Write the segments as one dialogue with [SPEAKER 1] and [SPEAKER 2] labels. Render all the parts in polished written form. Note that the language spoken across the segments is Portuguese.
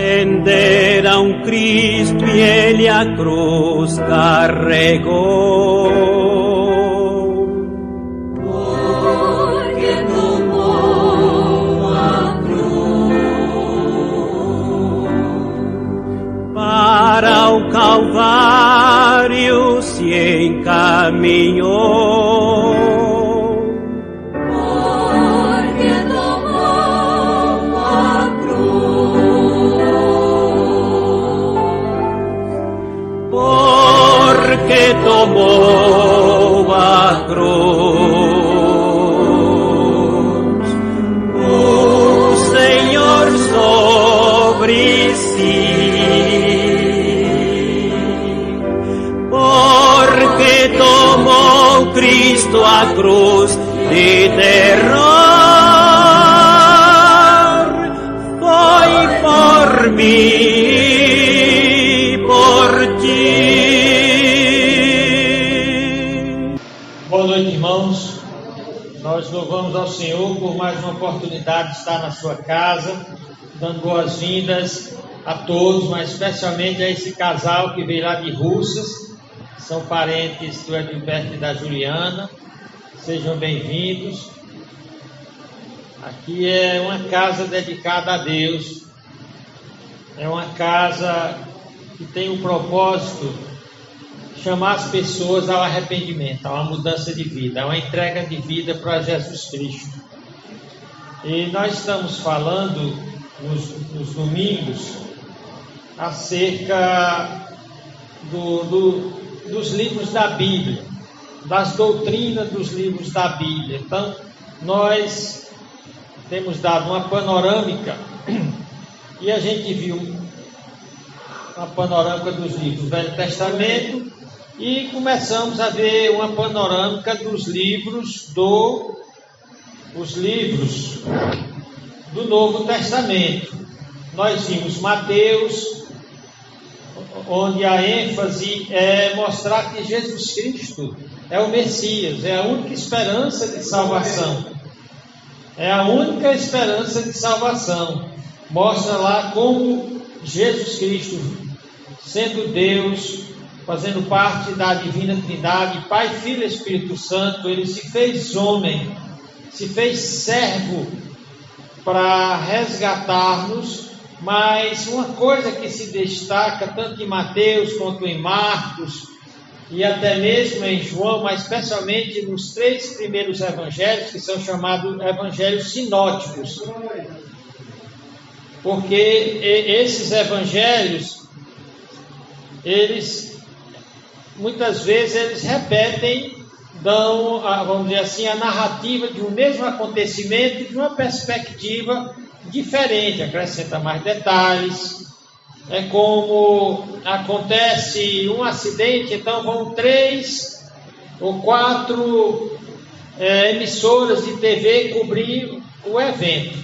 [SPEAKER 1] Venderam Cristo e Ele a cruz carregou.
[SPEAKER 2] Porque tomou a cruz.
[SPEAKER 1] Para o Calvário se encaminhou. Que tomou a cruz, o Senhor sobre si, porque tomou Cristo a cruz de terror, foi por mim, por ti.
[SPEAKER 3] Boa noite, irmãos. Nós louvamos ao Senhor por mais uma oportunidade de estar na sua casa, dando boas-vindas a todos, mas especialmente a esse casal que veio lá de Russas, são parentes do Edilberto e da Juliana. Sejam bem-vindos. Aqui é uma casa dedicada a Deus, é uma casa que tem um propósito: chamar as pessoas ao arrependimento, a uma mudança de vida, a uma entrega de vida para Jesus Cristo. E nós estamos falando nos domingos acerca dos livros da Bíblia, das doutrinas dos livros da Bíblia. Então, nós temos dado uma panorâmica e a gente viu a panorâmica dos livros do Velho Testamento e começamos a ver uma panorâmica dos livros do Novo Testamento. Nós vimos Mateus, onde a ênfase é mostrar que Jesus Cristo é o Messias, é a única esperança de salvação. É a única esperança de salvação. Mostra lá como Jesus Cristo, sendo Deus, fazendo parte da divina Trindade, Pai, Filho e Espírito Santo, ele se fez homem, se fez servo para resgatar-nos. Mas uma coisa que se destaca tanto em Mateus quanto em Marcos e até mesmo em João, mas especialmente nos 3 primeiros evangelhos, que são chamados evangelhos sinóticos, porque esses evangelhos, eles muitas vezes eles repetem, dão, vamos dizer assim, a narrativa de um mesmo acontecimento de uma perspectiva diferente, acrescenta mais detalhes. É como acontece um acidente, então vão 3 ou 4 emissoras de TV cobrir o evento.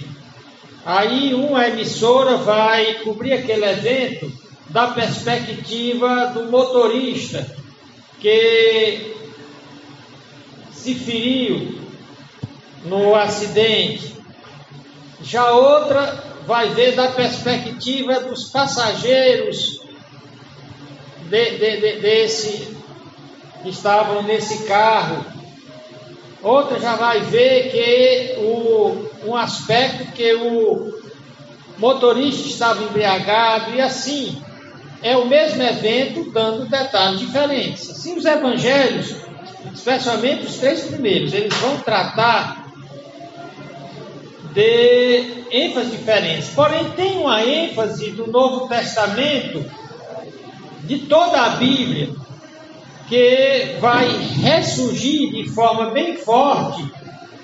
[SPEAKER 3] Aí uma emissora vai cobrir aquele evento da perspectiva do motorista que se feriu no acidente. Já outra vai ver da perspectiva dos passageiros desse que estavam nesse carro. Outra já vai ver que um aspecto que o motorista estava embriagado, e assim é o mesmo evento dando detalhes diferentes. Assim, os evangelhos, especialmente os 3 primeiros, eles vão tratar de ênfases diferentes. Porém, tem uma ênfase do Novo Testamento, de toda a Bíblia, que vai ressurgir de forma bem forte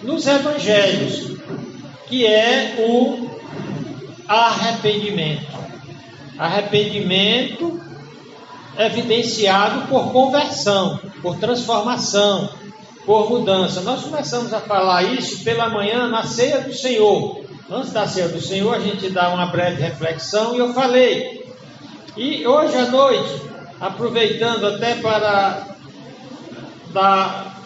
[SPEAKER 3] nos evangelhos, que é o arrependimento. Arrependimento evidenciado por conversão, por transformação, por mudança. Nós começamos a falar isso pela manhã na ceia do Senhor. Antes da ceia do Senhor, a gente dá uma breve reflexão e eu falei. E hoje à noite, aproveitando até para dar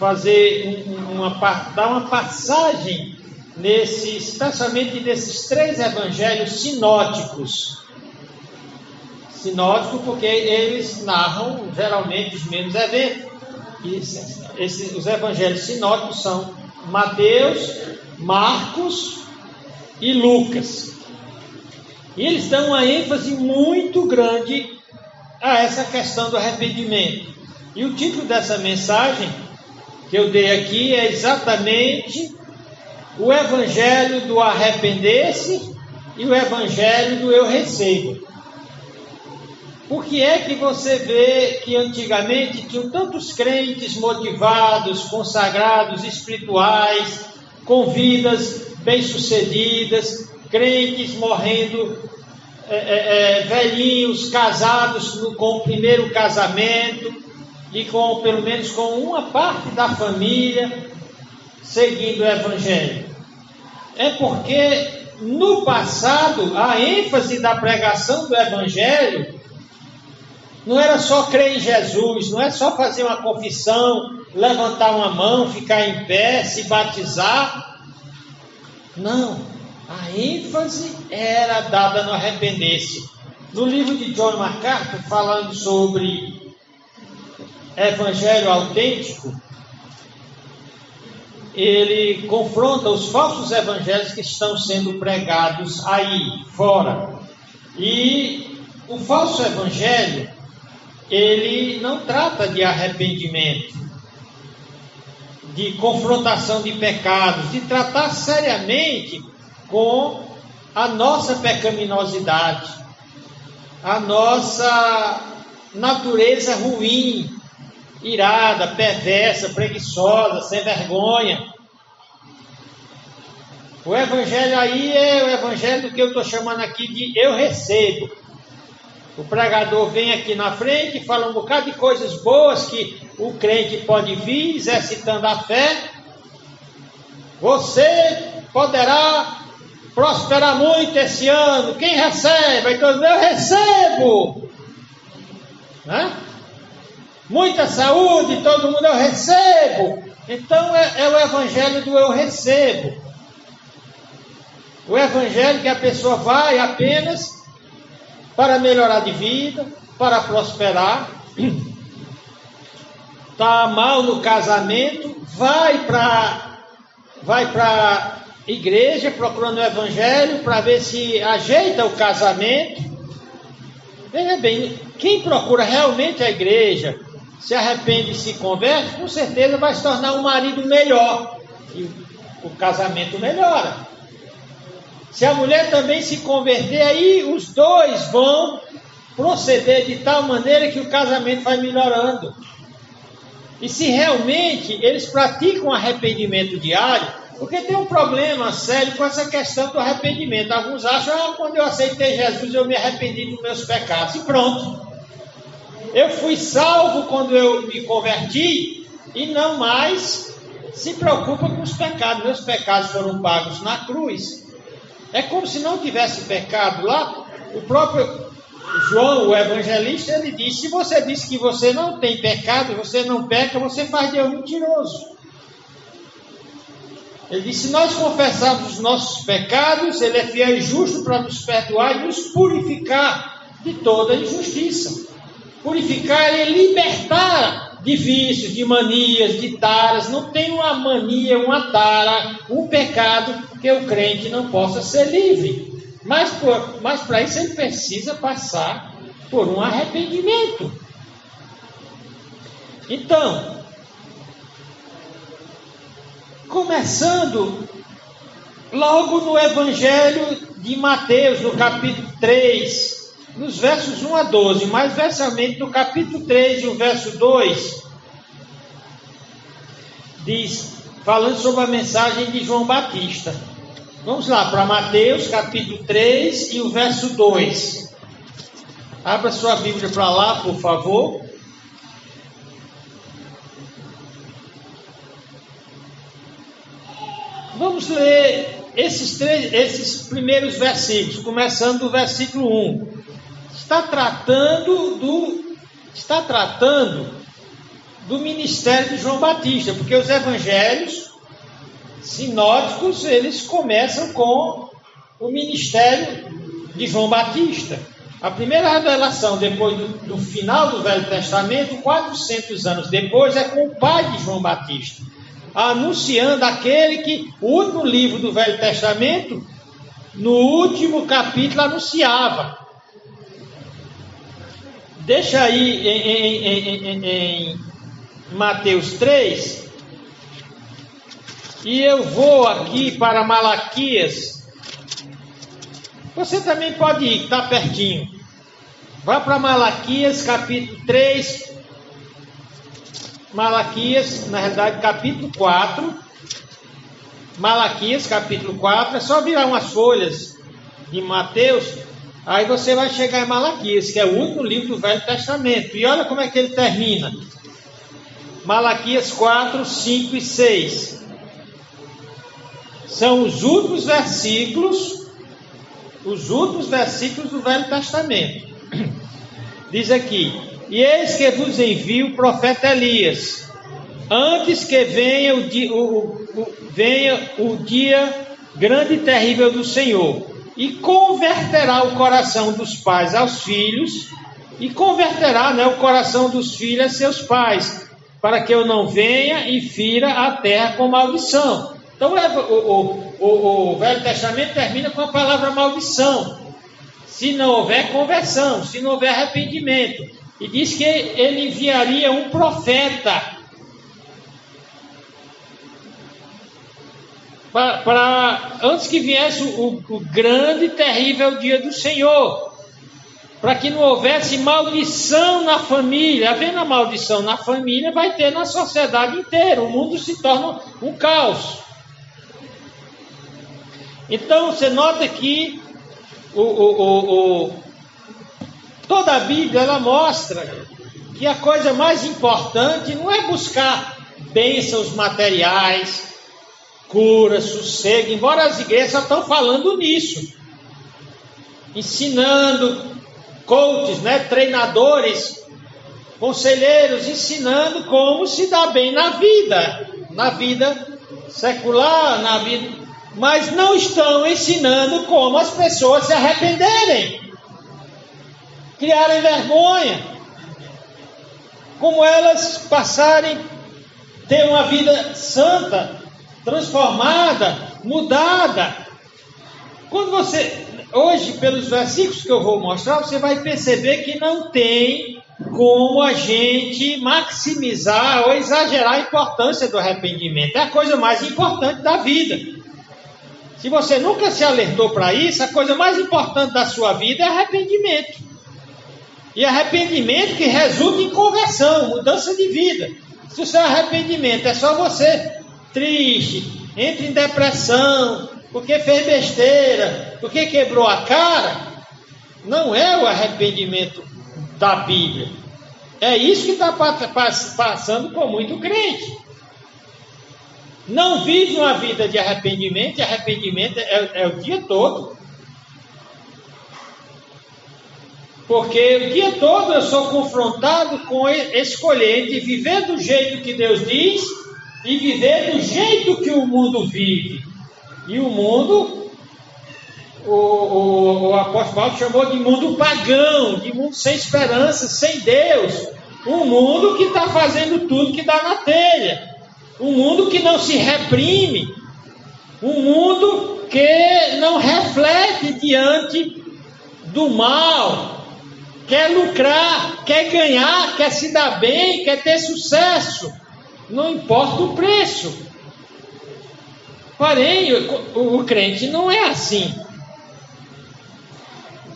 [SPEAKER 3] uma passagem especialmente nesses 3 evangelhos sinóticos, sinótico porque eles narram geralmente os mesmos eventos. Os evangelhos sinóticos são Mateus, Marcos e Lucas. E eles dão uma ênfase muito grande a essa questão do arrependimento. E o título dessa mensagem que eu dei aqui é exatamente o Evangelho do arrepender-se e o Evangelho do eu recebo. Por que é que você vê que antigamente tinham tantos crentes motivados, consagrados, espirituais, com vidas bem-sucedidas, crentes morrendo velhinhos, casados com o primeiro casamento e com pelo menos com uma parte da família seguindo o Evangelho? É porque no passado a ênfase da pregação do Evangelho não era só crer em Jesus, não é só fazer uma confissão, levantar uma mão, ficar em pé, se batizar. Não, a ênfase era dada no arrepender-se. No livro de John MacArthur, falando sobre evangelho autêntico, ele confronta os falsos evangelhos que estão sendo pregados aí, fora. E o falso evangelho, ele não trata de arrependimento, de confrontação de pecados, de tratar seriamente com a nossa pecaminosidade, a nossa natureza ruim, irada, perversa, preguiçosa, sem vergonha. O evangelho aí é o evangelho do que eu estou chamando aqui de eu recebo. O pregador vem aqui na frente e fala um bocado de coisas boas que o crente pode vir exercitando a fé. Você poderá prosperar muito esse ano. Quem recebe? Então, eu recebo. Né? Muita saúde, todo mundo, eu recebo. Então é o evangelho do eu recebo. O evangelho que a pessoa vai apenas para melhorar de vida, para prosperar, está mal no casamento, vai para a igreja procurando o evangelho para ver se ajeita o casamento. Veja bem, quem procura realmente a igreja, se arrepende e se converte, com certeza vai se tornar um marido melhor e o casamento melhora. Se a mulher também se converter, aí os dois vão proceder de tal maneira que o casamento vai melhorando. E se realmente eles praticam arrependimento diário, porque tem um problema sério com essa questão do arrependimento. Alguns acham, quando eu aceitei Jesus, eu me arrependi dos meus pecados. E pronto. Eu fui salvo quando eu me converti e não mais se preocupa com os pecados. Meus pecados foram pagos na cruz. É como se não tivesse pecado lá. O próprio João, o evangelista, ele diz: se você diz que você não tem pecado, você não peca, você faz Deus mentiroso. Ele diz: se nós confessarmos os nossos pecados, Ele é fiel e justo para nos perdoar e nos purificar de toda injustiça. Purificar é libertar de vícios, de manias, de taras. Não tem uma mania, uma tara, um pecado que o crente não possa ser livre. Mas para isso ele precisa passar por um arrependimento. Então, começando logo no Evangelho de Mateus, no capítulo 3, nos versos 1 a 12, mais versamente no capítulo 3 e o verso 2, diz, falando sobre a mensagem de João Batista. Vamos lá para Mateus, capítulo 3 e o verso 2. Abra sua Bíblia para lá, por favor. Vamos ler esses primeiros versículos, começando do versículo 1. Está tratando do ministério de João Batista, porque os evangelhos sinóticos, eles começam com o ministério de João Batista. A primeira revelação, depois do final do Velho Testamento, 400 anos depois, é com o pai de João Batista, anunciando aquele que, o último livro do Velho Testamento, no último capítulo, anunciava. Deixa aí em Mateus 3, e eu vou aqui para Malaquias. Você também pode ir, que está pertinho. Vá para Malaquias, capítulo 3. Malaquias, na realidade, capítulo 4. Malaquias, capítulo 4. É só virar umas folhas de Mateus. Aí você vai chegar em Malaquias, que é o último livro do Velho Testamento. E olha como é que ele termina. Malaquias 4, 5 e 6. São os últimos versículos do Velho Testamento. Diz aqui: e eis que vos envio o profeta Elias, antes que venha o dia grande e terrível do Senhor, e converterá o coração dos pais aos filhos, e converterá, o coração dos filhos a seus pais, para que eu não venha e fira a terra com maldição. Então o Velho Testamento termina com a palavra maldição, se não houver conversão, se não houver arrependimento. E diz que ele enviaria um profeta para antes que viesse o grande e terrível dia do Senhor, para que não houvesse maldição na família. Havendo a maldição na família, vai ter na sociedade inteira. O mundo se torna um caos. Então você nota que toda a Bíblia ela mostra que a coisa mais importante não é buscar bênçãos materiais, cura, sossego, embora as igrejas só estão falando nisso, ensinando, coaches, treinadores, conselheiros, ensinando como se dar bem na vida secular, na vida. Mas não estão ensinando como as pessoas se arrependerem, criarem vergonha, como elas passarem, ter uma vida santa, transformada, mudada. Quando hoje, pelos versículos que eu vou mostrar, você vai perceber que não tem como a gente maximizar ou exagerar a importância do arrependimento. É a coisa mais importante da vida. Se você nunca se alertou para isso, a coisa mais importante da sua vida é arrependimento. E arrependimento que resulta em conversão, mudança de vida. Se o seu arrependimento é só você triste, entra em depressão, porque fez besteira, porque quebrou a cara, não é o arrependimento da Bíblia. É isso que está passando por muito crente. Não vive uma vida de arrependimento, e arrependimento é o dia todo. Porque o dia todo eu sou confrontado com escolher entre viver do jeito que Deus diz e viver do jeito que o mundo vive. E o mundo, o apóstolo Paulo chamou de mundo pagão, de mundo sem esperança, sem Deus. Um mundo que está fazendo tudo que dá na telha. Um mundo que não se reprime, um mundo que não reflete diante do mal, quer lucrar, quer ganhar, quer se dar bem, quer ter sucesso, não importa o preço. Porém, o crente não é assim.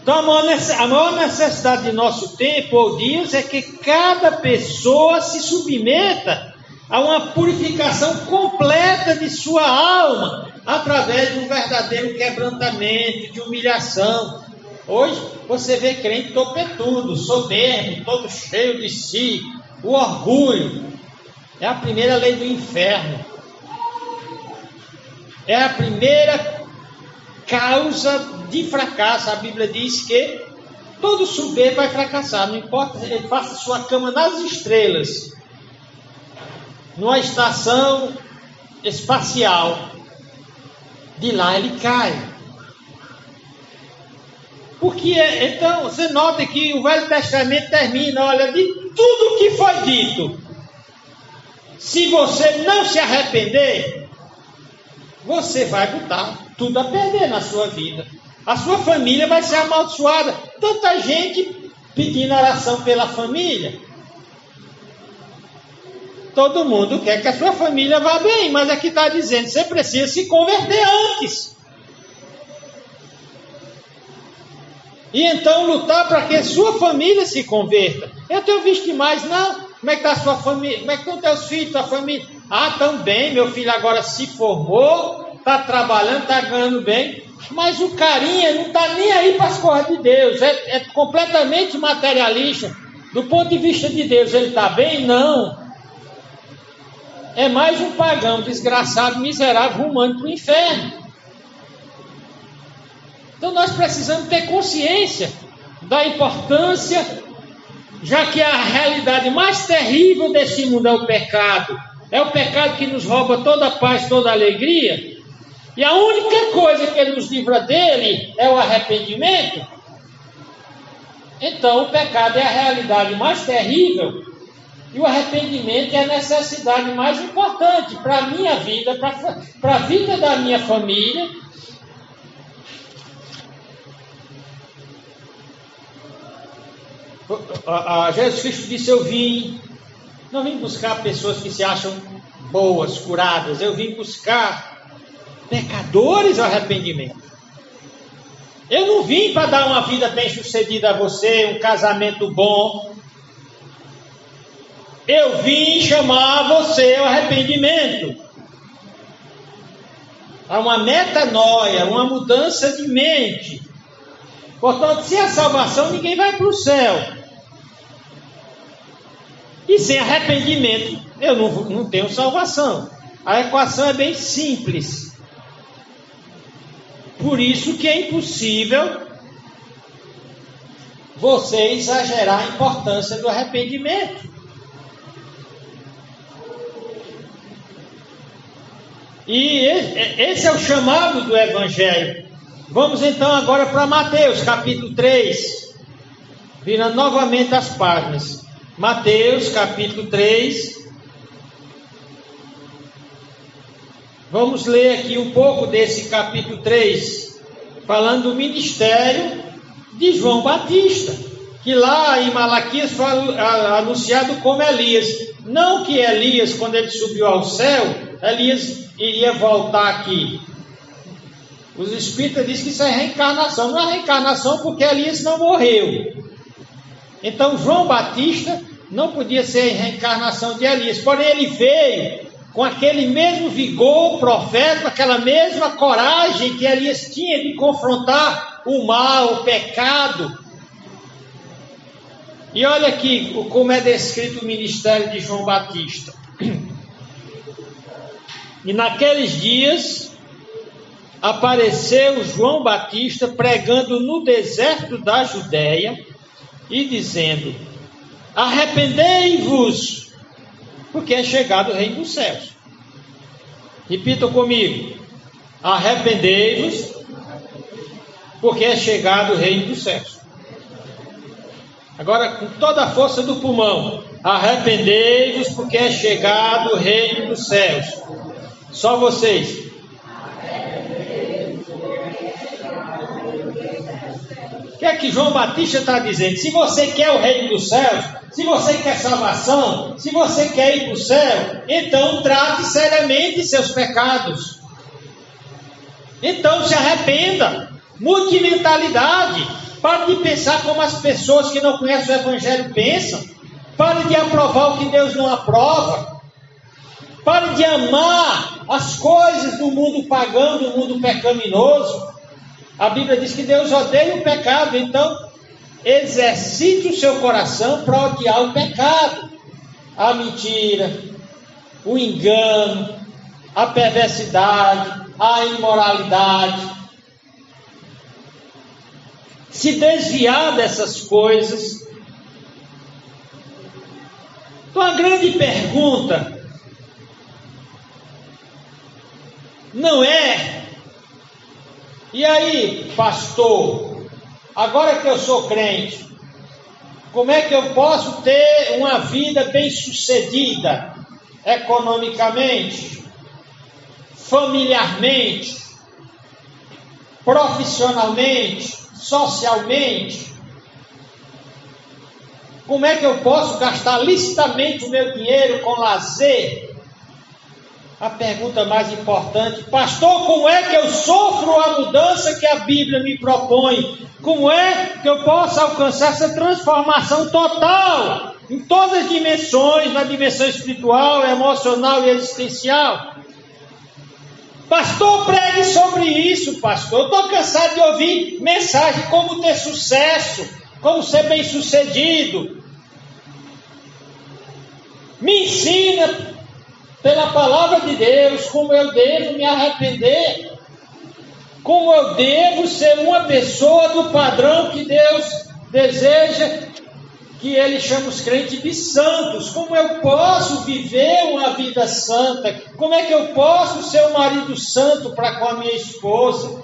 [SPEAKER 3] Então a maior necessidade de nosso tempo ou dias é que cada pessoa se submeta a uma purificação completa de sua alma, através de um verdadeiro quebrantamento, de humilhação. Hoje você vê crente topetudo, soberbo, todo cheio de si. O orgulho é a primeira lei do inferno. É a primeira causa de fracasso. A Bíblia diz que todo soberbo vai fracassar, não importa se ele faça sua cama nas estrelas, numa estação espacial, de lá ele cai. Porque, então, você nota que o Velho Testamento termina, olha, de tudo que foi dito. Se você não se arrepender, você vai botar tudo a perder na sua vida. A sua família vai ser amaldiçoada. Tanta gente pedindo oração pela família. Todo mundo quer que a sua família vá bem, mas aqui está dizendo, você precisa se converter antes. E então lutar para que a sua família se converta. Eu tenho visto demais, não. Como é que está a sua família? Como é que estão teus filhos, tua família? Ah, tão bem, meu filho agora se formou, está trabalhando, está ganhando bem. Mas o carinha não está nem aí para as coisas de Deus. É completamente materialista. Do ponto de vista de Deus, ele está bem? Não. É mais um pagão, desgraçado, miserável, rumando para o inferno. Então nós precisamos ter consciência da importância, já que a realidade mais terrível desse mundo é o pecado. É o pecado que nos rouba toda a paz, toda a alegria. E a única coisa que ele nos livra dele é o arrependimento. Então o pecado é a realidade mais terrível. E o arrependimento é a necessidade mais importante para a minha vida, para a vida da minha família. Jesus Cristo disse, não vim buscar pessoas que se acham boas, curadas, eu vim buscar pecadores ao arrependimento. Eu não vim para dar uma vida bem sucedida a você, um casamento bom. Eu vim chamar você ao arrependimento, a uma metanoia, uma mudança de mente. Portanto, sem a salvação, ninguém vai para o céu. E sem arrependimento, eu não tenho salvação. A equação é bem simples. Por isso que é impossível você exagerar a importância do arrependimento. E esse é o chamado do Evangelho. Vamos então agora para Mateus, capítulo 3. Virando novamente as páginas. Mateus, capítulo 3. Vamos ler aqui um pouco desse capítulo 3, falando do ministério de João Batista, que lá em Malaquias foi anunciado como Elias. Não que Elias, quando ele subiu ao céu, Elias iria voltar aqui. Os espíritas dizem que isso é reencarnação. Não é reencarnação porque Elias não morreu. Então João Batista não podia ser reencarnação de Elias. Porém ele veio com aquele mesmo vigor profético, aquela mesma coragem que Elias tinha de confrontar o mal, o pecado. E olha aqui como é descrito o ministério de João Batista. E naqueles dias apareceu João Batista pregando no deserto da Judéia e dizendo: arrependei-vos, porque é chegado o reino dos céus. Repitam comigo: arrependei-vos, porque é chegado o reino dos céus. Agora, com toda a força do pulmão: arrependei-vos, porque é chegado o reino dos céus. Só vocês. O que é que João Batista está dizendo? Se você quer o reino dos céus, se você quer salvação, se você quer ir para o céu, então trate seriamente seus pecados. Então se arrependa. Mude de mentalidade. Pare de pensar como as pessoas que não conhecem o Evangelho pensam. Pare de aprovar o que Deus não aprova. Pare de amar as coisas do mundo pagão, do mundo pecaminoso. A Bíblia diz que Deus odeia o pecado, então exercite o seu coração para odiar o pecado. A mentira, o engano, a perversidade, a imoralidade. Se desviar dessas coisas. Então a grande pergunta não é: e aí, pastor, agora que eu sou crente, como é que eu posso ter uma vida bem-sucedida economicamente, familiarmente, profissionalmente, socialmente? Como é que eu posso gastar licitamente o meu dinheiro com lazer? A pergunta mais importante: pastor, como é que eu sofro a mudança que a Bíblia me propõe? Como é que eu posso alcançar essa transformação total em todas as dimensões, na dimensão espiritual, emocional e existencial? Pastor, pregue sobre isso, pastor. Eu estou cansado de ouvir mensagem como ter sucesso, como ser bem-sucedido. Me ensina pela palavra de Deus como eu devo me arrepender, como eu devo ser uma pessoa do padrão que Deus deseja, que Ele chama os crentes de santos. Como eu posso viver uma vida santa? Como é que eu posso ser um marido santo para com a minha esposa?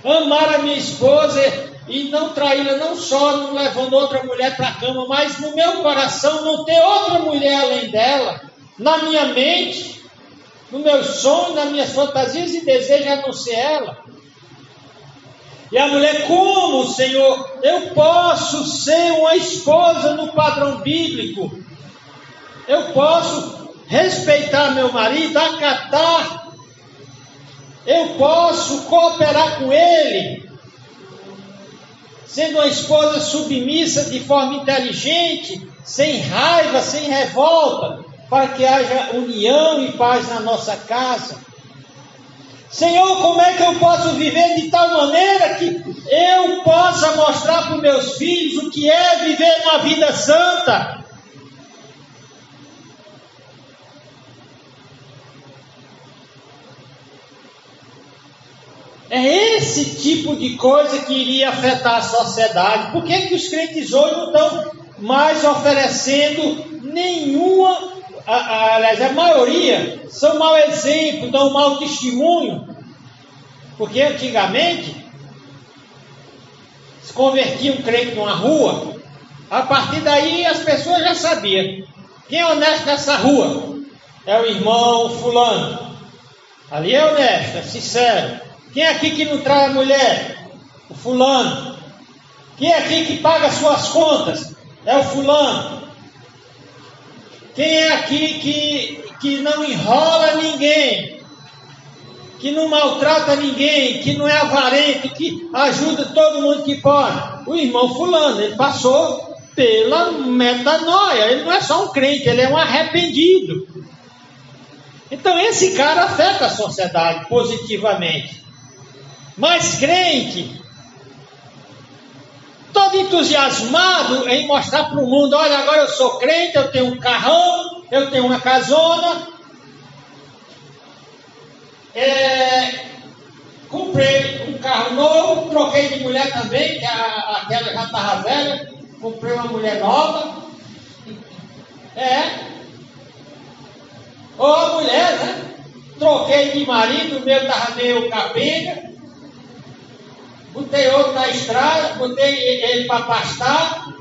[SPEAKER 3] Amar a minha esposa e não traí-la, não só não levando outra mulher para a cama, mas no meu coração não ter outra mulher além dela, na minha mente, no meu sonho, nas minhas fantasias e desejos, a não ser ela. E a mulher: como, Senhor, eu posso ser uma esposa no padrão bíblico? Eu posso respeitar meu marido, acatar, eu posso cooperar com ele, sendo uma esposa submissa de forma inteligente, sem raiva, sem revolta, para que haja união e paz na nossa casa. Senhor, como é que eu posso viver de tal maneira que eu possa mostrar para os meus filhos o que é viver uma vida santa? É esse tipo de coisa que iria afetar a sociedade. Por que os crentes hoje não estão mais oferecendo nenhuma... Aliás, a maioria são mau exemplo, dão mau testemunho. Porque antigamente se convertia um crente numa rua, a partir daí as pessoas já sabiam quem é honesto nessa rua. É o irmão fulano, ali é honesto, é sincero. Quem é aqui que não trai a mulher? O fulano. Quem é aqui que paga as suas contas? É o fulano. Quem é aqui que não enrola ninguém, que não maltrata ninguém, que não é avarento, que ajuda todo mundo que pode? O irmão fulano, ele passou pela metanoia, ele não é só um crente, ele é um arrependido. Então esse cara afeta a sociedade positivamente. Mas crente, todo entusiasmado em mostrar para o mundo: olha, agora eu sou crente, eu tenho um carrão, eu tenho uma casona, comprei um carro novo, troquei de mulher também, que aquela já estava velha, comprei uma mulher nova. Ou a mulher, né? Troquei de marido, o meu estava meio capenga. Botei outro na estrada, botei ele para pastar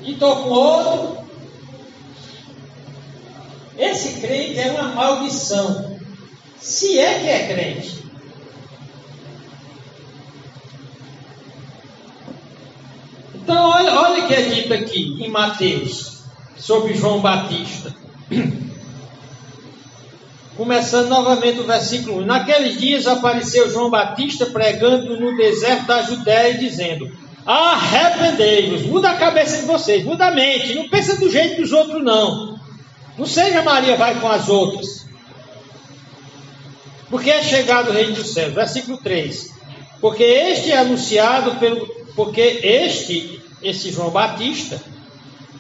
[SPEAKER 3] e estou com outro. Esse crente é uma maldição, se é que é crente. Então olha o que é dito aqui em Mateus sobre João Batista. Começando novamente o versículo 1. Naqueles dias apareceu João Batista pregando no deserto da Judéia, dizendo: arrependei-vos, muda a cabeça de vocês, muda a mente, não pensa do jeito dos outros não. Não seja Maria vai com as outras. Porque é chegado o reino dos céus. Versículo 3. Porque este é anunciado esse João Batista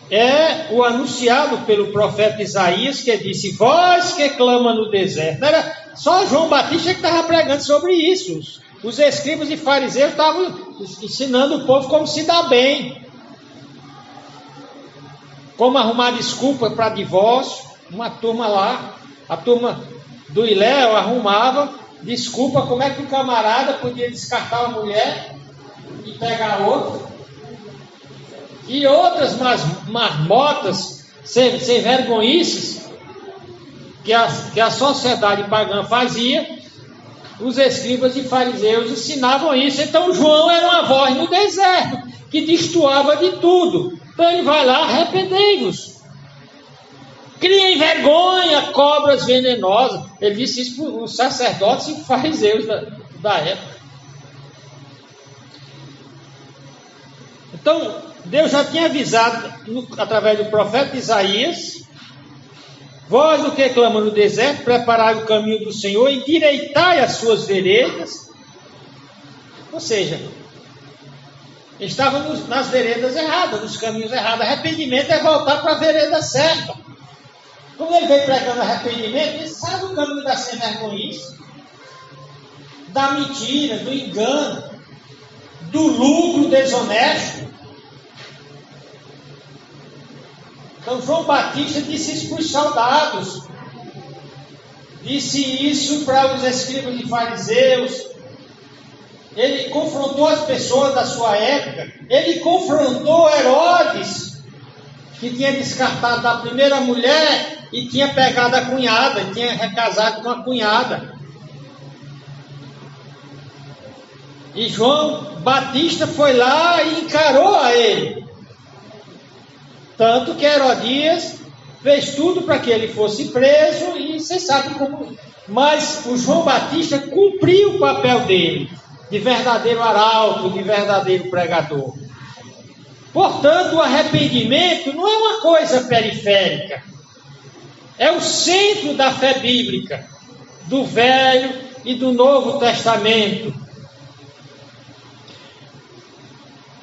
[SPEAKER 3] é o anunciado pelo profeta Isaías, que disse: voz que clama no deserto. Não era só João Batista que estava pregando sobre isso. Os escribas e fariseus estavam ensinando o povo como se dar bem, como arrumar desculpa para divórcio. Uma turma lá, a turma do Iléu arrumava desculpa como é que o camarada podia descartar uma mulher e pegar outro. E outras marmotas, sem vergonhices, que a sociedade pagã fazia, os escribas e fariseus ensinavam isso. Então João era uma voz no deserto, que destoava de tudo. Então ele vai lá, arrependei-vos. Criem vergonha, cobras venenosas. Ele disse isso para os sacerdotes e fariseus da época. Então, Deus já tinha avisado, através do profeta Isaías: vós o que clama no deserto, preparai o caminho do Senhor, endireitai as suas veredas. Ou seja, estavam nas veredas erradas, nos caminhos errados. Arrependimento é voltar para a vereda certa. Quando ele veio pregando arrependimento, ele sabe o caminho da sem vergonhice, da mentira, do engano, do lucro desonesto. Então João Batista disse isso para os soldados, disse isso para os escribas e fariseus. Ele confrontou as pessoas da sua época. Ele confrontou Herodes, que tinha descartado da primeira mulher e tinha pegado a cunhada, e tinha recasado com a cunhada. E João Batista foi lá e encarou a ele. Tanto que Herodias fez tudo para que ele fosse preso, e você sabe como. Mas o João Batista cumpriu o papel dele, de verdadeiro arauto, de verdadeiro pregador. Portanto, o arrependimento não é uma coisa periférica. É o centro da fé bíblica, do Velho e do Novo Testamento.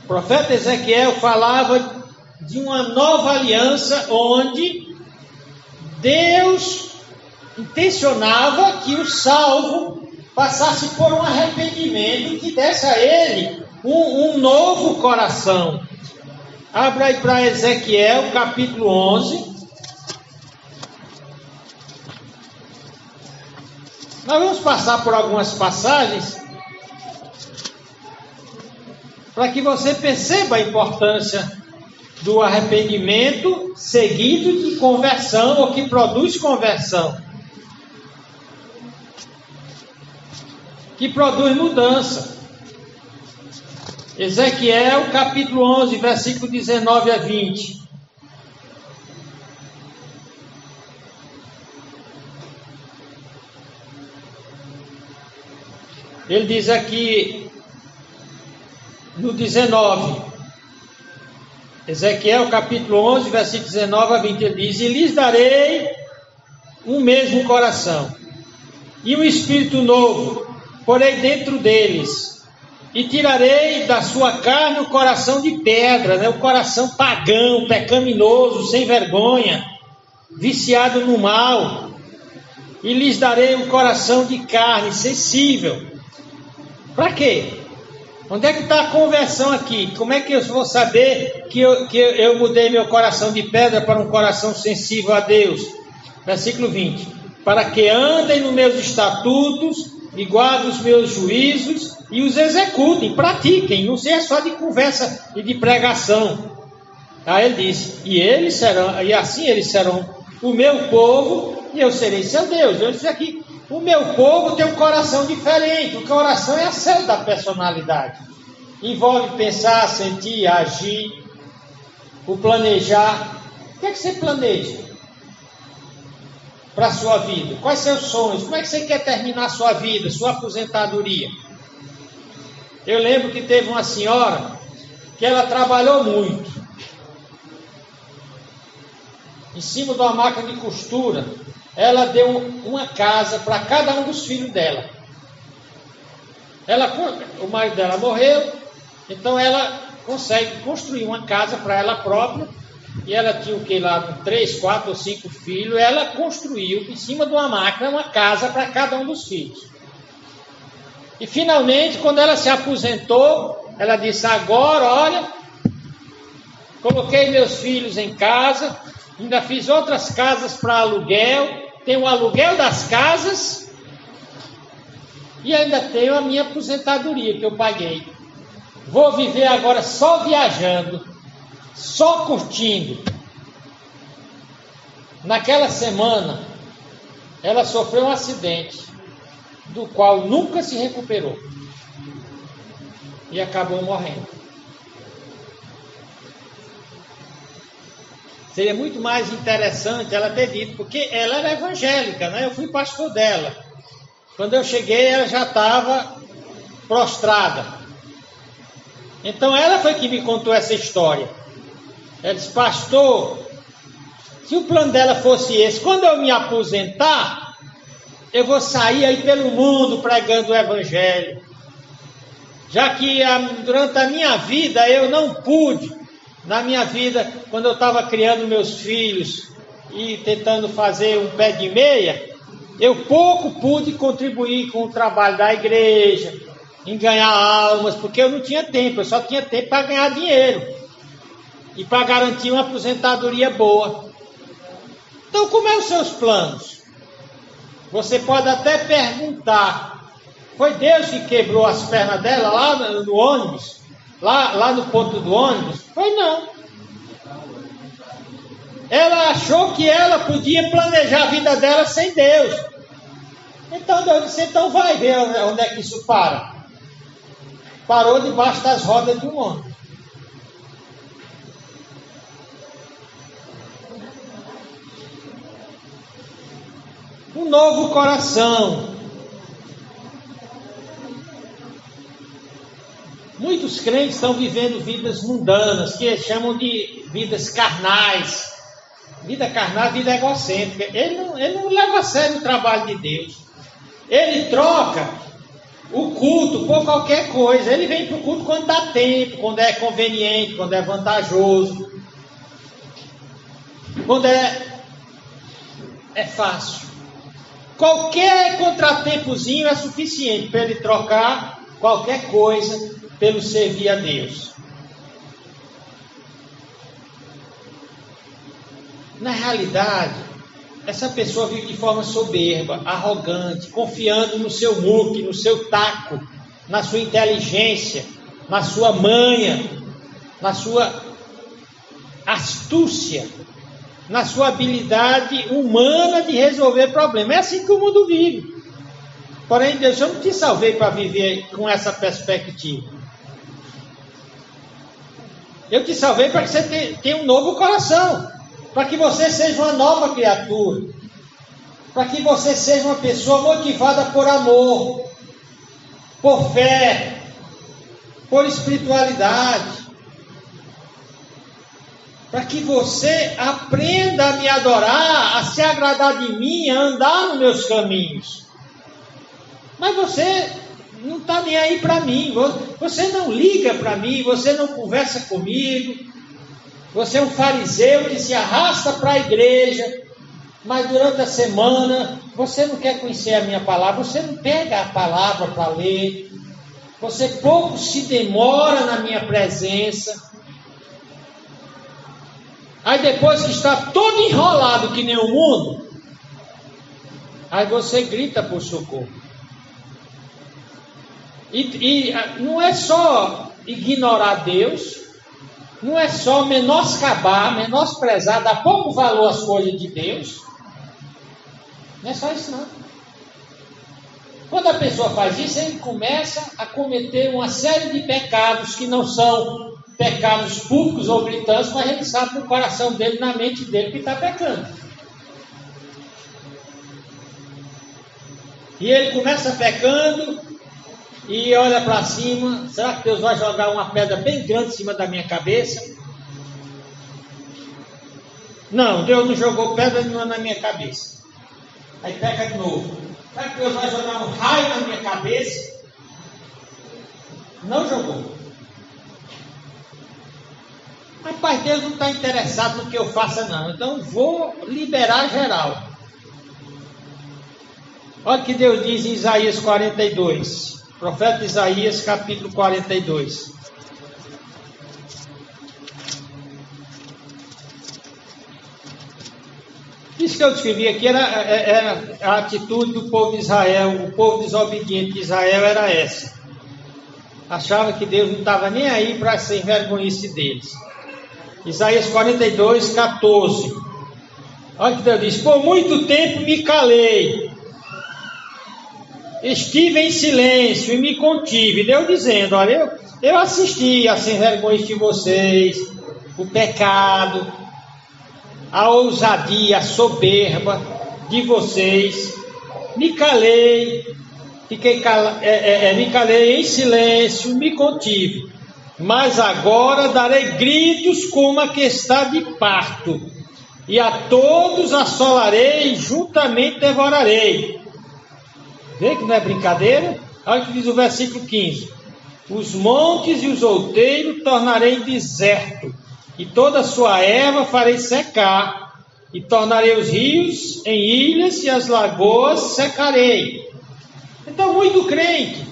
[SPEAKER 3] O profeta Ezequiel falava de uma nova aliança onde Deus intencionava que o salvo passasse por um arrependimento que desse a ele um novo coração. Abra aí para Ezequiel, capítulo 11. Nós vamos passar por algumas passagens para que você perceba a importância do arrependimento seguido de conversão, ou que produz conversão, que produz mudança. Ezequiel, capítulo 11, versículo 19 a 20. Ele diz aqui no 19, Ezequiel capítulo 11, versículo 19 a 20, ele diz: e lhes darei um mesmo coração, e um espírito novo porei dentro deles, e tirarei da sua carne o coração de pedra, o coração pagão, pecaminoso, sem vergonha, viciado no mal, e lhes darei um coração de carne, sensível. Para quê? Onde é que está a conversão aqui? Como é que eu vou saber que eu mudei meu coração de pedra para um coração sensível a Deus? Versículo 20. Para que andem nos meus estatutos e guardem os meus juízos e os executem, pratiquem. Não seja só de conversa e de pregação. Aí ele disse, e assim eles serão o meu povo e eu serei seu Deus. Eu disse aqui, o meu povo tem um coração diferente. O coração é a sede da personalidade. Envolve pensar, sentir, agir, o planejar. O que é que você planeja para a sua vida? Quais são os sonhos? Como é que você quer terminar a sua vida, sua aposentadoria? Eu lembro que teve uma senhora que ela trabalhou muito. Em cima de uma máquina de costura, ela deu uma casa para cada um dos filhos dela. O marido dela morreu, então ela consegue construir uma casa para ela própria. E ela tinha o que lá, 3, 4 ou 5 filhos. Ela construiu em cima de uma máquina uma casa para cada um dos filhos. E finalmente, quando ela se aposentou, ela disse: agora, olha, coloquei meus filhos em casa, ainda fiz outras casas para aluguel. Tenho o aluguel das casas e ainda tenho a minha aposentadoria que eu paguei. vou viver agora só viajando, só curtindo. Naquela semana, ela sofreu um acidente, do qual nunca se recuperou. E acabou morrendo. Seria muito mais interessante ela ter dito, porque ela era evangélica, né? Eu fui pastor dela. Quando eu cheguei, ela já estava prostrada. Então ela foi que me contou essa história. Ela disse, pastor, se o plano dela fosse esse, quando eu me aposentar, eu vou sair aí pelo mundo pregando o evangelho. Já que durante a minha vida eu não pude, na minha vida, quando eu estava criando meus filhos e tentando fazer um pé de meia, eu pouco pude contribuir com o trabalho da igreja, em ganhar almas, porque eu não tinha tempo, eu só tinha tempo para ganhar dinheiro e para garantir uma aposentadoria boa. Então, como são os seus planos? Você pode até perguntar, foi Deus que quebrou as pernas dela lá no ônibus? Lá no ponto do ônibus? Foi não. Ela achou que ela podia planejar a vida dela sem Deus. Então Deus disse, então vai ver onde é que isso para. Parou debaixo das rodas de um ônibus. Um novo coração. Muitos crentes estão vivendo vidas mundanas, que eles chamam de vidas carnais. Vida carnal, vida egocêntrica. Ele não leva a sério o trabalho de Deus. Ele troca o culto por qualquer coisa. Ele vem para o culto quando dá tempo, quando é conveniente, quando é vantajoso, quando é fácil. Qualquer contratempozinho é suficiente para ele trocar qualquer coisa pelo servir a Deus. Na realidade, essa pessoa vive de forma soberba, arrogante, confiando no seu muque, no seu taco, na sua inteligência, na sua manha, na sua astúcia, na sua habilidade humana de resolver problemas. É assim que o mundo vive. Porém, Deus, eu não te salvei para viver com essa perspectiva. Eu te salvei para que você tenha um novo coração, para que você seja uma nova criatura, para que você seja uma pessoa motivada por amor, por fé, por espiritualidade, para que você aprenda a me adorar, a se agradar de mim, a andar nos meus caminhos. Mas você não está nem aí para mim, você não liga para mim, você não conversa comigo, você é um fariseu que se arrasta para a igreja, mas durante a semana você não quer conhecer a minha palavra, você não pega a palavra para ler, você pouco se demora na minha presença. Aí depois que está todo enrolado que nem o mundo, aí você grita por socorro. E não é só ignorar Deus, não é só menosprezar, dar pouco valor às coisas de Deus. Não é só isso não. Quando a pessoa faz isso, ele começa a cometer uma série de pecados que não são pecados públicos ou gritantes, mas ele sabe no coração dele, na mente dele, que está pecando. E ele começa pecando e olha para cima, será que Deus vai jogar uma pedra bem grande em cima da minha cabeça? Não, Deus não jogou pedra nenhuma na minha cabeça. Aí peca de novo. Será que Deus vai jogar um raio na minha cabeça? Não jogou. Rapaz, Deus não está interessado no que eu faça não, então vou liberar geral. Olha o que Deus diz em Isaías 42. Profeta Isaías, capítulo 42. Isso que eu descrevi aqui era a atitude do povo de Israel. O povo desobediente de Israel era essa. Achava que Deus não estava nem aí para essa envergonhice deles. Isaías 42, 14. Olha que Deus diz: por muito tempo me calei, estive em silêncio e me contive. Deus dizendo: olha, eu assisti a sem vergonhice de vocês, o pecado, a ousadia, a soberba de vocês. Me calei, me calei em silêncio, me contive. Mas agora darei gritos como a que está de parto, e a todos assolarei e juntamente devorarei. Vê que não é brincadeira? Olha o que diz o versículo 15: os montes e os outeiros tornarei em deserto, e toda a sua erva farei secar, e tornarei os rios em ilhas e as lagoas secarei. Então, muito crente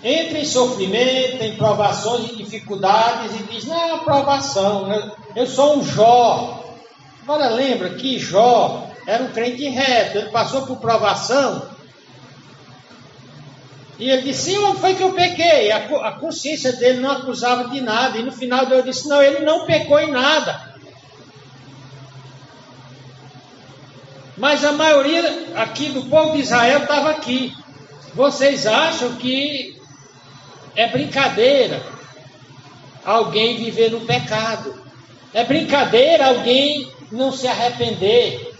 [SPEAKER 3] entra em sofrimento, em provações e dificuldades e diz: não, provação, eu sou um Jó. Agora lembra que Jó era um crente reto, ele passou por provação e ele disse: sim, onde foi que eu pequei? A consciência dele não acusava de nada, e no final Deus disse: não, ele não pecou em nada. Mas a maioria aqui do povo de Israel estava aqui. Vocês acham que é brincadeira alguém viver no pecado? É brincadeira alguém não se arrepender?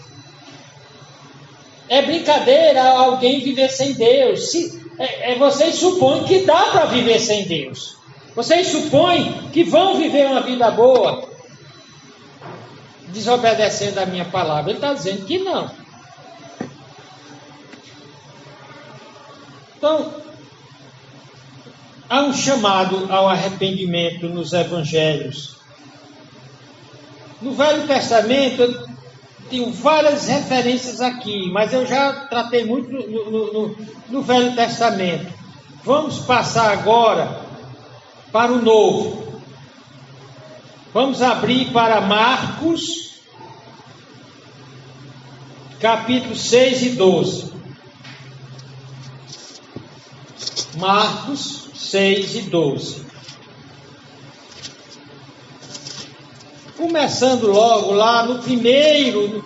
[SPEAKER 3] É brincadeira alguém viver sem Deus? Vocês supõem que dá para viver sem Deus? Vocês supõem que vão viver uma vida boa desobedecendo a minha palavra? Ele está dizendo que não. Então, há um chamado ao arrependimento nos evangelhos. No Velho Testamento, eu tenho várias referências aqui, mas eu já tratei muito no Velho Testamento. Vamos passar agora para o Novo. Vamos abrir para Marcos, capítulo 6 e 12. Marcos 6 e 12. Começando logo lá no primeiro,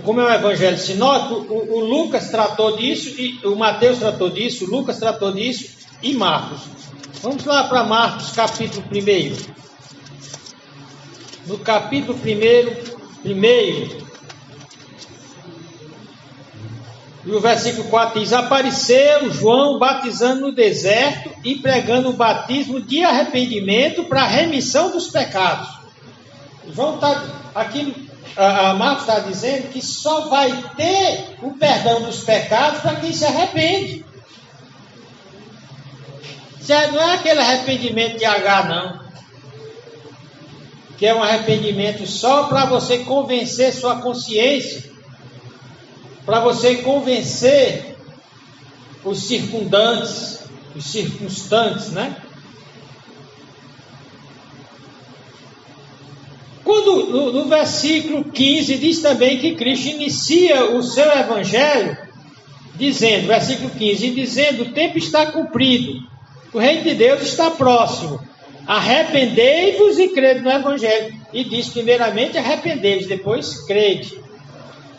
[SPEAKER 3] como é o Evangelho Sinótico, o Lucas tratou disso, e o Mateus tratou disso, o Lucas tratou disso e Marcos. Vamos lá para Marcos, capítulo 1. No capítulo 1, e o versículo 4 diz: apareceu João batizando no deserto e pregando o batismo de arrependimento para a remissão dos pecados. João está aqui, a Marcos está dizendo que só vai ter o perdão dos pecados para quem se arrepende. Não é aquele arrependimento de H, não, que é um arrependimento só para você convencer sua consciência, para você convencer os circundantes, os circunstantes, né? Quando no versículo 15 diz também que Cristo inicia o seu evangelho dizendo, versículo 15, dizendo: o tempo está cumprido, o reino de Deus está próximo, arrependei-vos e crede no evangelho. E diz primeiramente arrependei-vos, depois crede.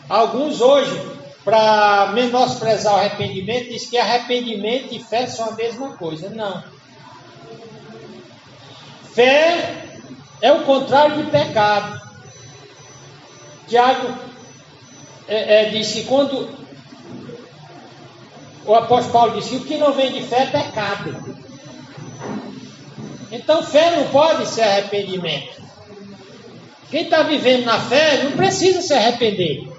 [SPEAKER 3] Alguns hoje, para menosprezar o arrependimento, diz que arrependimento e fé são a mesma coisa. Não. Fé é o contrário de pecado. Tiago diz que quando o apóstolo Paulo disse que o que não vem de fé é pecado. Então fé não pode ser arrependimento. Quem está vivendo na fé não precisa se arrepender.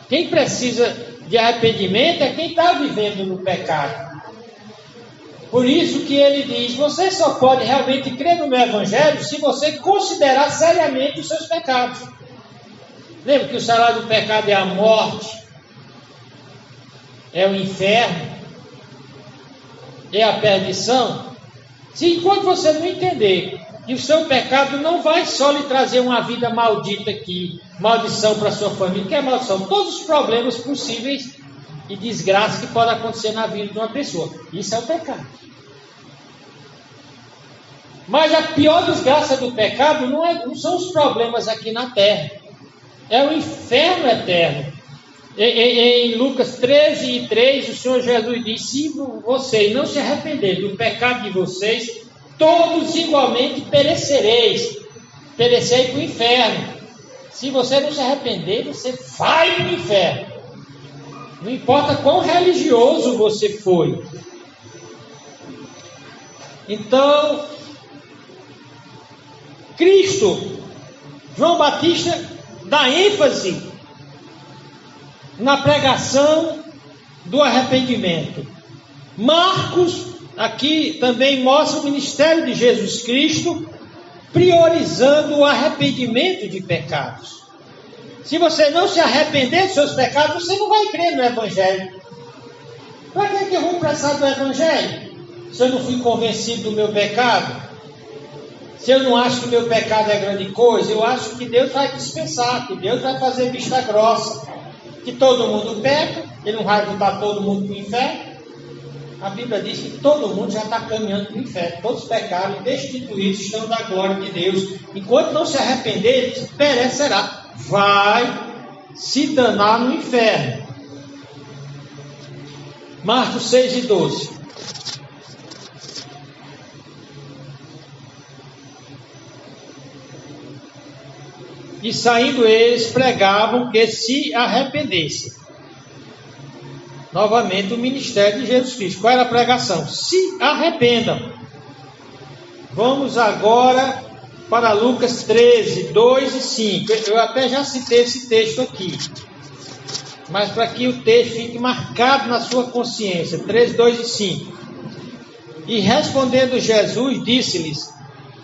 [SPEAKER 3] Quem precisa de arrependimento é quem está vivendo no pecado. Por isso que ele diz: você só pode realmente crer no meu evangelho se você considerar seriamente os seus pecados. Lembra que o salário do pecado é a morte, é o inferno, é a perdição. Se enquanto você não entender que o seu pecado não vai só lhe trazer uma vida maldita aqui, maldição para sua família, que é maldição, todos os problemas possíveis e desgraça que pode acontecer na vida de uma pessoa. Isso é o pecado. Mas a pior desgraça do pecado não são os problemas aqui na terra. É o inferno eterno. Em Lucas 13:3, o Senhor Jesus diz: se vocês não se arrependerem do pecado de vocês, todos igualmente perecereis. Perecerei para o inferno. Se você não se arrepender, você vai para o inferno. Não importa quão religioso você foi. Então, Cristo, João Batista, dá ênfase na pregação do arrependimento. Marcos, aqui também mostra o ministério de Jesus Cristo, priorizando o arrependimento de pecados. Se você não se arrepender dos seus pecados, você não vai crer no Evangelho. Para que eu vou precisar do Evangelho? Se eu não fui convencido do meu pecado, se eu não acho que o meu pecado é grande coisa, eu acho que Deus vai dispensar, que Deus vai fazer vista grossa, que todo mundo peca, Ele não vai botar todo mundo para o inferno. A Bíblia diz que todo mundo já está caminhando para o inferno. Todos pecaram e destituídos estão da glória de Deus. Enquanto não se arrepender, ele perecerá. Vai se danar no inferno. Marcos 6:12. E saindo eles, pregavam que se arrependessem. Novamente o ministério de Jesus Cristo. Qual era a pregação? Se arrependam. Vamos agora para Lucas 13:2 e 5. Eu até já citei esse texto aqui, mas para que o texto fique marcado na sua consciência. 13:2 e 5. E respondendo Jesus, disse-lhes: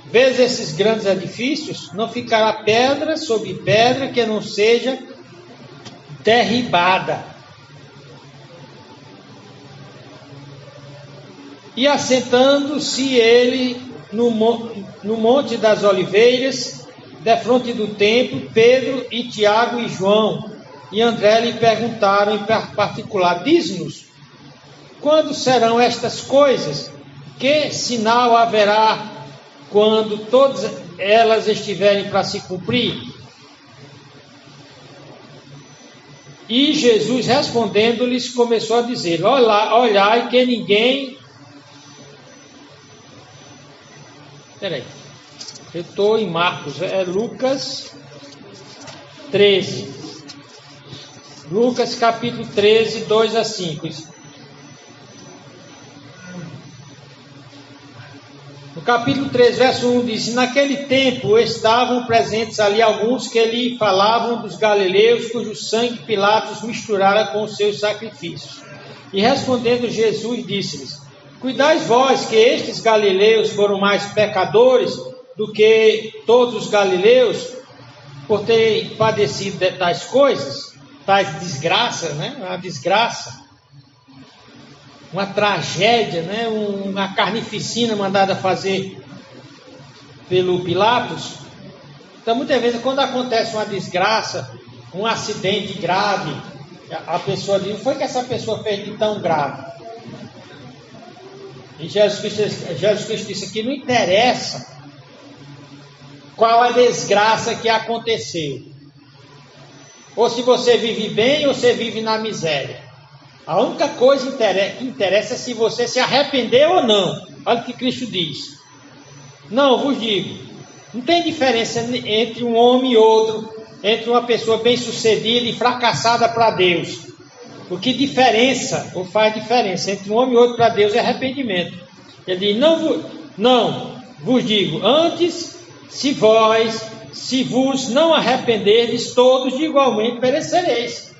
[SPEAKER 3] vês esses grandes edifícios? Não ficará pedra sobre pedra que não seja derribada. E assentando-se ele no Monte das Oliveiras, defronte do templo, Pedro e Tiago e João e André lhe perguntaram em particular: diz-nos, quando serão estas coisas? Que sinal haverá quando todas elas estiverem para se cumprir? E Jesus, respondendo-lhes, começou a dizer: olhai que ninguém... Peraí, eu estou em Marcos, é Lucas 13. Lucas capítulo 13, 2 a 5. No capítulo 3, verso 1 diz: naquele tempo estavam presentes ali alguns que lhe falavam dos galileus, cujo sangue Pilatos misturara com os seus sacrifícios. E respondendo Jesus, disse-lhes: cuidais vós que estes galileus foram mais pecadores do que todos os galileus, por terem padecido de tais coisas, tais desgraças, né? Uma desgraça, uma tragédia, né? Uma carnificina mandada fazer pelo Pilatos. Então, muitas vezes, quando acontece uma desgraça, um acidente grave, a pessoa diz: o que foi que essa pessoa fez de tão grave? E Jesus Cristo disse aqui: não interessa qual a desgraça que aconteceu, ou se você vive bem ou você vive na miséria. A única coisa que interessa é se você se arrependeu ou não. Olha o que Cristo diz: não, vos digo, não tem diferença entre um homem e outro, entre uma pessoa bem sucedida e fracassada para Deus. O que diferença, ou faz diferença entre um homem e outro para Deus, é arrependimento. Ele diz: não vos digo, antes, se vos não arrependerdes, todos de igualmente perecereis.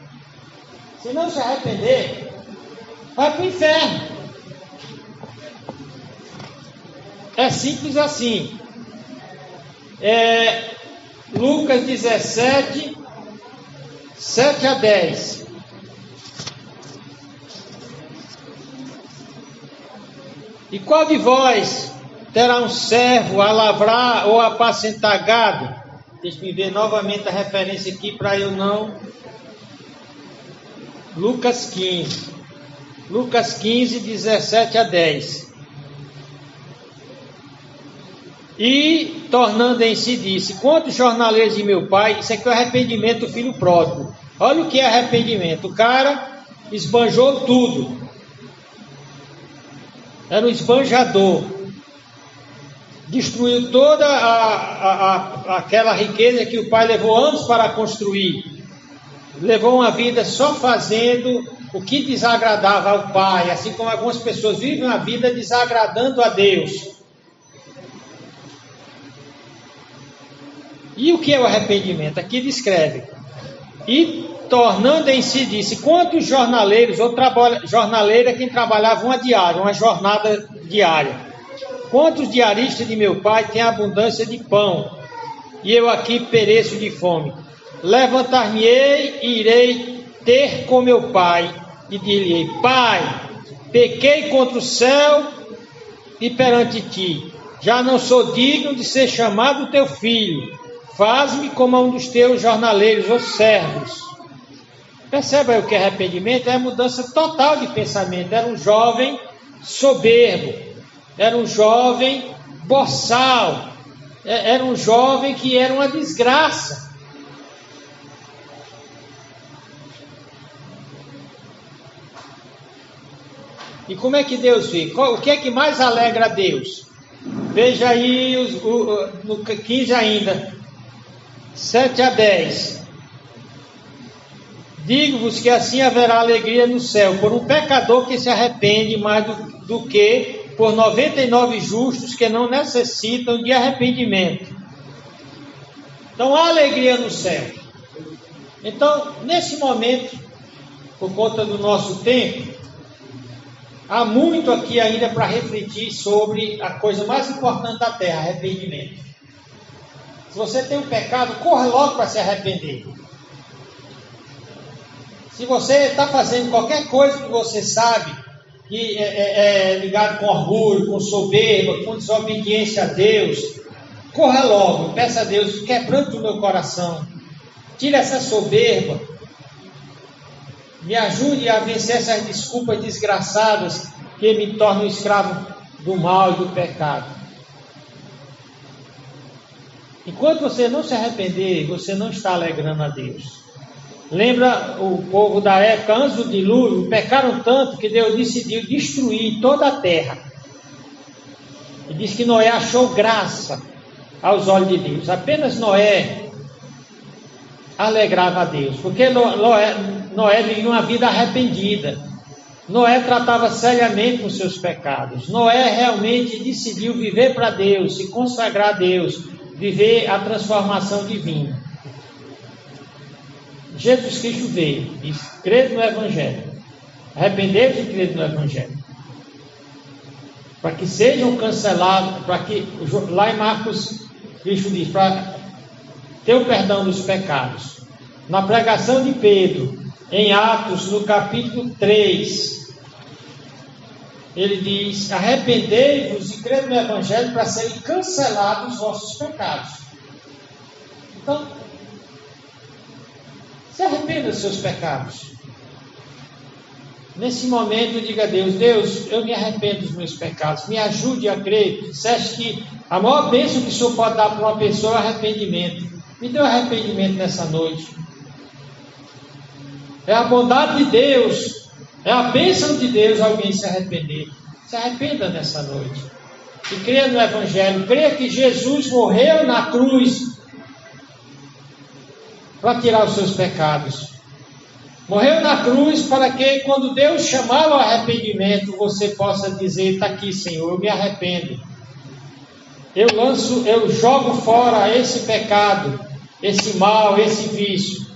[SPEAKER 3] Se não se arrepender, vai para o inferno. É simples assim. Lucas 17, 7 a 10. E qual de vós terá um servo a lavrar ou a apacentar gado? Deixa eu ver novamente a referência aqui para eu não Lucas 15. Lucas 15, 17 a 10. E, tornando em si, disse: quantos jornaleiros de meu pai, isso aqui é o arrependimento do filho pródigo. Olha o que é arrependimento. O cara esbanjou tudo. Era um esbanjador. Destruiu toda aquela riqueza que o pai levou anos para construir. Levou uma vida só fazendo o que desagradava ao pai, assim como algumas pessoas vivem a vida desagradando a Deus. E o que é o arrependimento? Aqui descreve. E tornando em si, disse: quantos jornaleiros, ou jornaleiro é quem trabalhava uma diária, uma jornada diária. Quantos diaristas de meu pai têm abundância de pão, e eu aqui pereço de fome? Levantar-me-ei e irei ter com meu pai, e dir-lhe: Pai, pequei contra o céu e perante ti, já não sou digno de ser chamado teu filho. Faz-me como a um dos teus jornaleiros ou servos. Perceba aí o que é arrependimento? É a mudança total de pensamento. Era um jovem soberbo, era um jovem boçal, era um jovem que era uma desgraça. E como é que Deus vê? O que é que mais alegra a Deus? Veja aí no 15 ainda, 7 a 10. Digo-vos que assim haverá alegria no céu por um pecador que se arrepende mais do que por 99 justos que não necessitam de arrependimento. Então há alegria no céu. Então, nesse momento, por conta do nosso tempo, há muito aqui ainda para refletir sobre a coisa mais importante da terra, arrependimento. Se você tem um pecado, corra logo para se arrepender. Se você está fazendo qualquer coisa que você sabe que é ligado com orgulho, com soberba, com desobediência a Deus, corra logo, peça a Deus: quebrante o meu coração, tire essa soberba, me ajude a vencer essas desculpas desgraçadas que me tornam escravo do mal e do pecado. Enquanto você não se arrepender, você não está alegrando a Deus. Lembra o povo da época, antes do dilúvio, pecaram tanto que Deus decidiu destruir toda a terra. E diz que Noé achou graça aos olhos de Deus. Apenas Noé alegrava a Deus, porque Noé vivia uma vida arrependida. Noé tratava seriamente os seus pecados. Noé realmente decidiu viver para Deus, se consagrar a Deus, viver a transformação divina. Jesus Cristo veio, disse: crede no Evangelho, arrependei-vos e crede no Evangelho, para que sejam cancelados, para que, lá em Marcos, Cristo diz, para ter o perdão dos pecados. Na pregação de Pedro, em Atos, no capítulo 3, ele diz: arrependei-vos e crede no Evangelho para serem cancelados os vossos pecados. Então, se arrependa dos seus pecados. Nesse momento, diga a Deus: Deus, eu me arrependo dos meus pecados, me ajude a crer. Disseste que a maior bênção que o Senhor pode dar para uma pessoa é o arrependimento. Me dê um arrependimento nessa noite. É a bondade de Deus, é a bênção de Deus alguém se arrepender. Se arrependa nessa noite. E creia no Evangelho, creia que Jesus morreu na cruz para tirar os seus pecados. Morreu na cruz para que, quando Deus chamar ao arrependimento, você possa dizer: está aqui, Senhor, eu me arrependo. Eu jogo fora esse pecado, esse mal, esse vício.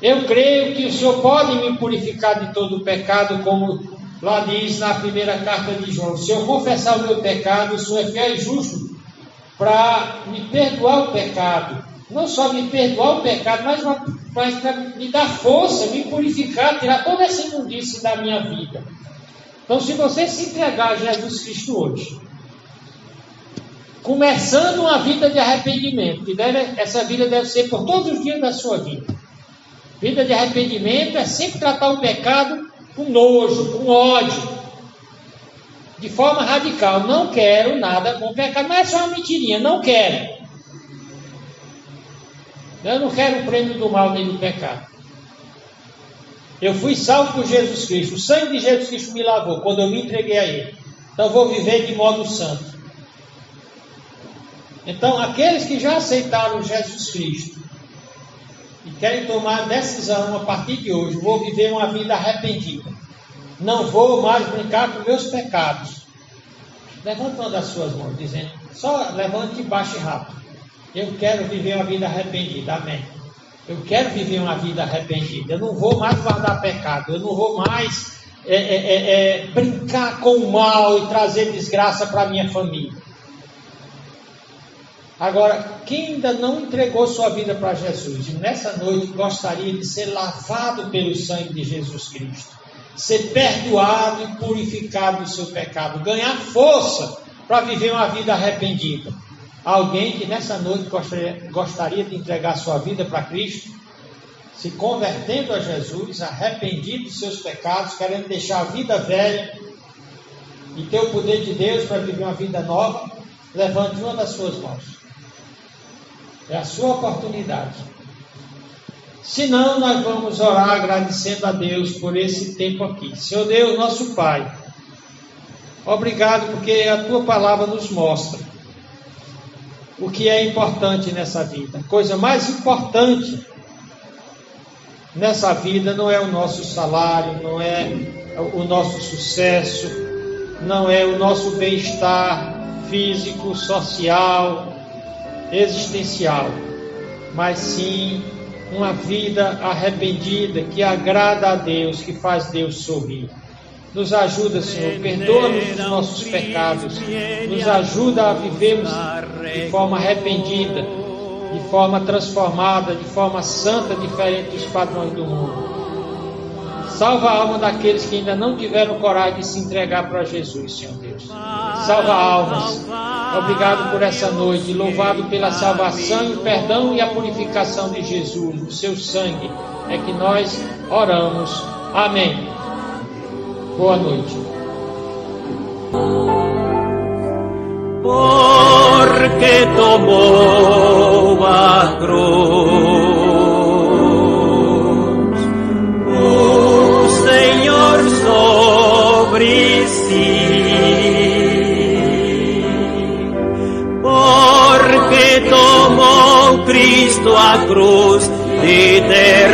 [SPEAKER 3] Eu creio que o Senhor pode me purificar de todo o pecado, como lá diz na primeira carta de João: se eu confessar o meu pecado, o Senhor é fiel e justo para me perdoar o pecado. Não só me perdoar o pecado, mas para me dar força, me purificar, tirar toda essa imundície da minha vida. Então, se você se entregar a Jesus Cristo hoje, começando uma vida de arrependimento, essa vida deve ser por todos os dias da sua vida. Vida de arrependimento é sempre tratar o pecado com nojo, com ódio, de forma radical. Não quero nada com o pecado, mas é só uma mentirinha, não quero. Eu não quero o prêmio do mal nem do pecado. Eu fui salvo por Jesus Cristo. O sangue de Jesus Cristo me lavou quando eu me entreguei a Ele. Então eu vou viver de modo santo. Então, aqueles que já aceitaram Jesus Cristo e querem tomar a decisão a partir de hoje, vou viver uma vida arrependida. Não vou mais brincar com meus pecados. Levante uma das suas mãos, dizendo, só levante e baixe rápido. Eu quero viver uma vida arrependida, amém. Eu quero viver uma vida arrependida. Eu não vou mais guardar pecado. Eu não vou mais brincar com o mal e trazer desgraça para a minha família. Agora, quem ainda não entregou sua vida para Jesus e nessa noite gostaria de ser lavado pelo sangue de Jesus Cristo, ser perdoado e purificado do seu pecado, ganhar força para viver uma vida arrependida. Alguém que nessa noite gostaria de entregar sua vida para Cristo, se convertendo a Jesus, arrependido dos seus pecados, querendo deixar a vida velha e ter o poder de Deus para viver uma vida nova, levante uma das suas mãos. É a sua oportunidade. Se não, nós vamos orar agradecendo a Deus por esse tempo aqui. Senhor Deus, nosso Pai, obrigado porque a Tua palavra nos mostra o que é importante nessa vida. A coisa mais importante nessa vida não é o nosso salário, não é o nosso sucesso, não é o nosso bem-estar físico, social, existencial, mas sim uma vida arrependida que agrada a Deus, que faz Deus sorrir. Nos ajuda, Senhor, perdoa-nos os nossos pecados, nos ajuda a vivermos de forma arrependida, de forma transformada, de forma santa, diferente dos padrões do mundo. Salva a alma daqueles que ainda não tiveram coragem de se entregar para Jesus, Senhor Deus. Salva almas. Obrigado por essa noite, louvado pela salvação e o perdão e a purificação de Jesus, o seu sangue, é que nós oramos. Amém. Boa noite.
[SPEAKER 1] Porque tomou a cruz o Senhor sobre si. Porque tomou Cristo a cruz de ter